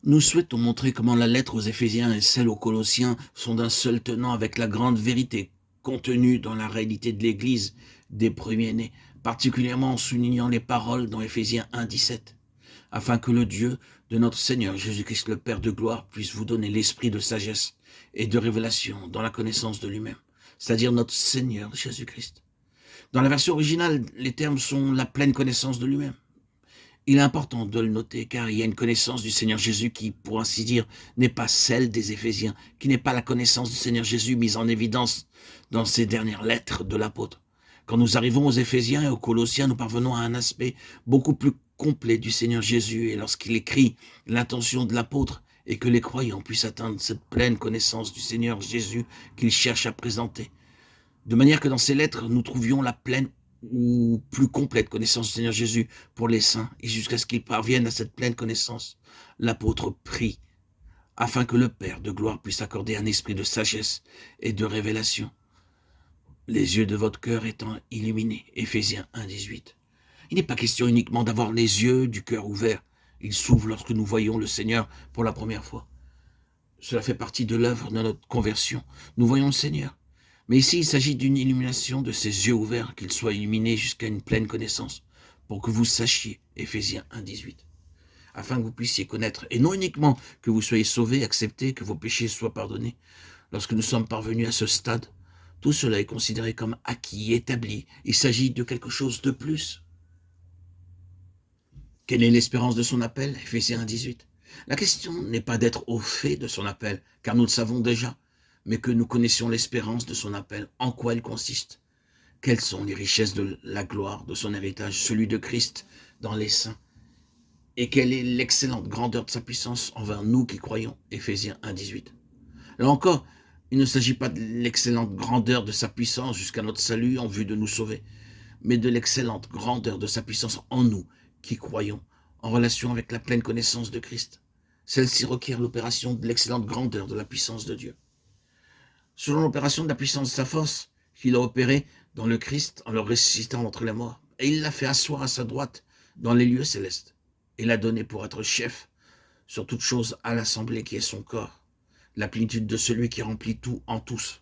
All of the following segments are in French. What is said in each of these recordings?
Nous souhaitons montrer comment la lettre aux Éphésiens et celle aux Colossiens sont d'un seul tenant avec la grande vérité contenue dans la réalité de l'Église des premiers-nés, particulièrement en soulignant les paroles dans Éphésiens 1,17, afin que le Dieu de notre Seigneur Jésus-Christ, le Père de gloire, puisse vous donner l'esprit de sagesse et de révélation dans la connaissance de lui-même, c'est-à-dire notre Seigneur Jésus-Christ. Dans la version originale, les termes sont la pleine connaissance de lui-même. Il est important de le noter car il y a une connaissance du Seigneur Jésus qui, pour ainsi dire, n'est pas celle des Éphésiens, qui n'est pas la connaissance du Seigneur Jésus mise en évidence dans ces dernières lettres de l'apôtre. Quand nous arrivons aux Éphésiens et aux Colossiens, nous parvenons à un aspect beaucoup plus complet du Seigneur Jésus, et lorsqu'il écrit, l'intention de l'apôtre est que les croyants puissent atteindre cette pleine connaissance du Seigneur Jésus qu'il cherche à présenter. De manière que dans ces lettres, nous trouvions la pleine ou plus complète connaissance du Seigneur Jésus pour les saints, et jusqu'à ce qu'ils parviennent à cette pleine connaissance, l'apôtre prie afin que le Père de gloire puisse accorder un esprit de sagesse et de révélation, les yeux de votre cœur étant illuminés. Éphésiens 1,18. Il n'est pas question uniquement d'avoir les yeux du cœur ouverts. Ils s'ouvrent lorsque nous voyons le Seigneur pour la première fois. Cela fait partie de l'œuvre de notre conversion. Nous voyons le Seigneur. Mais ici, il s'agit d'une illumination de ses yeux ouverts, qu'ils soient illuminés jusqu'à une pleine connaissance, pour que vous sachiez, Éphésiens 1,18, afin que vous puissiez connaître, et non uniquement que vous soyez sauvés, acceptés, que vos péchés soient pardonnés. Lorsque nous sommes parvenus à ce stade, tout cela est considéré comme acquis, établi. Il s'agit de quelque chose de plus. Quelle est l'espérance de son appel? Éphésiens 1,18. La question n'est pas d'être au fait de son appel, car nous le savons déjà, mais que nous connaissions l'espérance de son appel, en quoi elle consiste. Quelles sont les richesses de la gloire de son héritage, celui de Christ dans les saints, et quelle est l'excellente grandeur de sa puissance envers nous qui croyons, Éphésiens 1,18. Là encore, il ne s'agit pas de l'excellente grandeur de sa puissance jusqu'à notre salut en vue de nous sauver, mais de l'excellente grandeur de sa puissance en nous qui croyons, en relation avec la pleine connaissance de Christ. Celle-ci requiert l'opération de l'excellente grandeur de la puissance de Dieu. Selon l'opération de la puissance de sa force, qu'il a opérée dans le Christ en le ressuscitant d'entre les morts, et il l'a fait asseoir à sa droite dans les lieux célestes, et l'a donné pour être chef sur toute chose à l'assemblée qui est son corps, la plénitude de celui qui remplit tout en tous.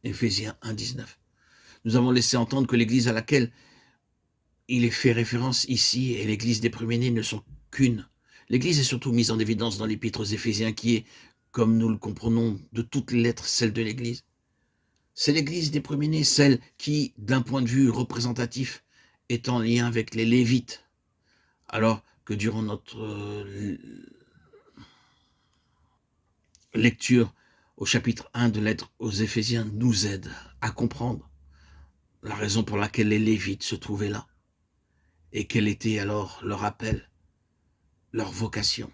Éphésiens 1,19. Nous avons laissé entendre que l'église à laquelle il est fait référence ici et l'église des premiers-nés ne sont qu'une. L'église est surtout mise en évidence dans l'épître aux Éphésiens qui est, comme nous le comprenons de toutes les lettres, celle de l'église. C'est l'église des premiers-nés, celle qui, d'un point de vue représentatif, est en lien avec les Lévites. Alors que durant notre lecture au chapitre 1 de lettre aux Éphésiens nous aide à comprendre la raison pour laquelle les Lévites se trouvaient là et quel était alors leur appel, leur vocation.